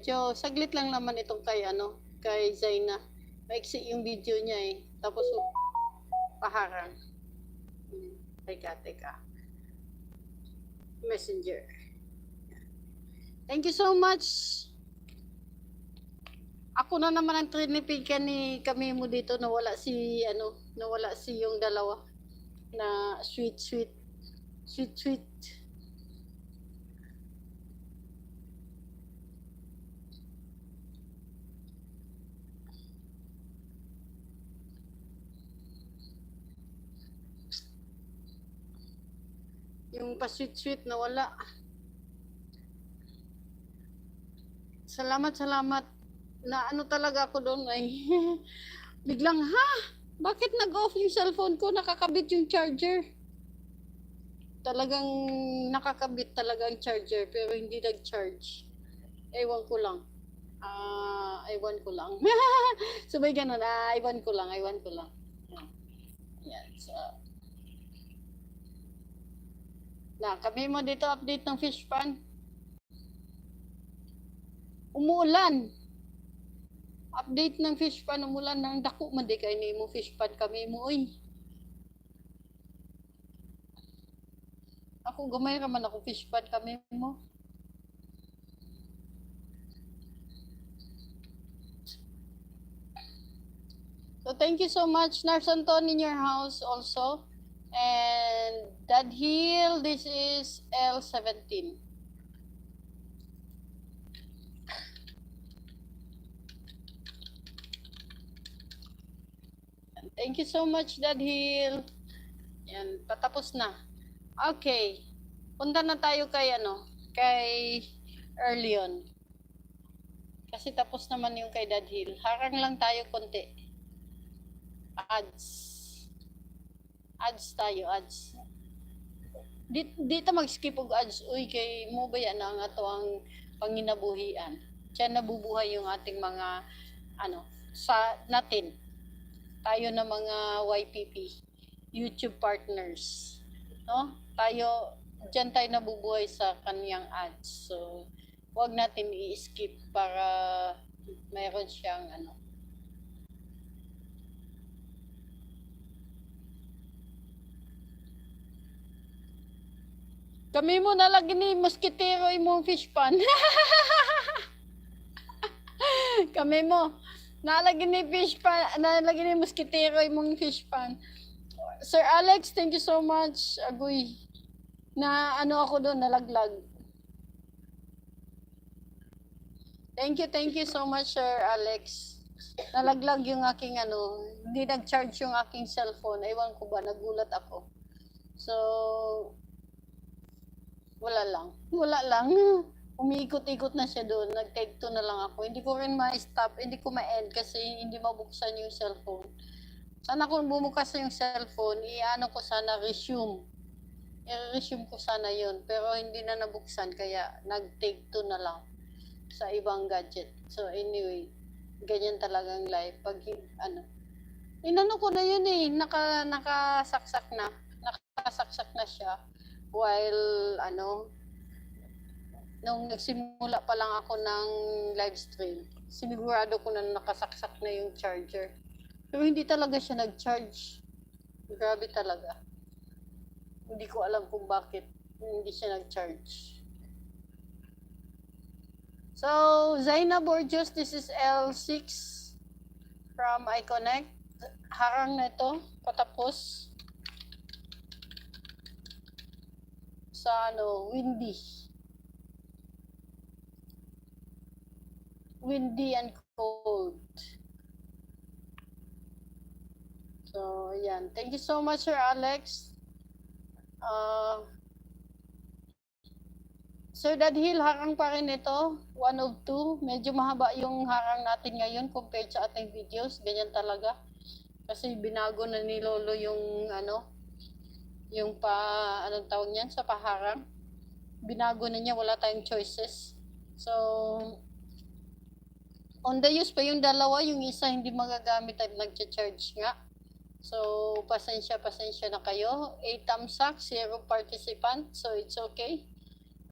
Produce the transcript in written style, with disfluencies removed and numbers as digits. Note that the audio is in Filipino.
medyo saglit lang naman itong kay Zaina. Maiksi yung video niya eh. Tapos paharang. Teka. Messenger. Thank you so much. Ako na naman ang trinipikan ni kami mo dito, nawala si yung dalawa na sweet. Yung pa-sweet na wala. Salamat. Na talaga ako doon ay biglang bakit nag-off yung cellphone ko? Nakakabit yung charger. Talagang nakakabit talaga ang charger pero hindi nag-charge. Ewan ko lang. Sabay ganun. Ewan ko lang. Yan. So, kami mo dito update ng fish pan. Umuulan. Update ng fish pan, umulan ng dako man di kay nimo fish pan kami mo oy. Ako gamay ra man ako fish pan kami mo. So thank you so much Nars Anton in your house also. And Dad Hill, this is L17. Thank you so much, Dad Hill. Yan, patapos na. Okay. Punta na tayo kay Erlion. Kasi tapos naman yung kay Dad Hill. Harang lang tayo konti. Ads tayo. Dito mag-skip og ads. Uy, kay mo ba yan ang ato ang panginabuhian. Diyan nabubuhay yung ating mga natin. Tayo na mga YPP, YouTube partners, no? Diyan tayo nabubuhay sa kaniyang ads. So, wag natin i-skip para mayroon siyang Kami mo nalagyan ni moskitero imong fish pan. Kami mo nalagyan ni moskitero imong fish pan. Sir Alex, thank you so much. Agoy. Na ako doon, nalaglag. Thank you so much, Sir Alex. Nalaglag yung aking hindi nag-charge yung aking cellphone. Ewan ko ba, nagulat ako. So, wala lang. Umiikot-ikot na siya doon. Nag-take 2 na lang ako. Hindi ko rin ma-stop, hindi ko ma-end kasi hindi mabuksan yung cellphone. Sana kung bumukas yung cellphone, ko sana resume. I-resume ko sana yun. Pero hindi na nabuksan kaya nag-take 2 na lang sa ibang gadget. So anyway, ganyan talagang life. Pag ko na yun eh. Nakasaksak na siya. While nung nagsimula pa lang ako ng live stream, sinigurado ko na nakasaksak na yung charger. Pero hindi talaga siya nag-charge. Grabe talaga. Hindi ko alam kung bakit hindi siya nag-charge. So, Zaina Borges, this is L6 from iConnect. Harang na ito, patapos. Sa windy and cold. So yan, thank you so much Sir Alex. Sir Dad Hill, harang pa rin ito, 1 of 2. Medyo mahaba yung harang natin ngayon compared sa ating videos. Ganyan talaga kasi binago na ni Lolo yung yung anong tawag niyan, sa paharang. Binago na niya, wala tayong choices. So, on the use pa yung dalawa, yung isa hindi magagamit at nag-charge nga. So, pasensya na kayo. 8 thumbs up, 0 participant. So, it's okay.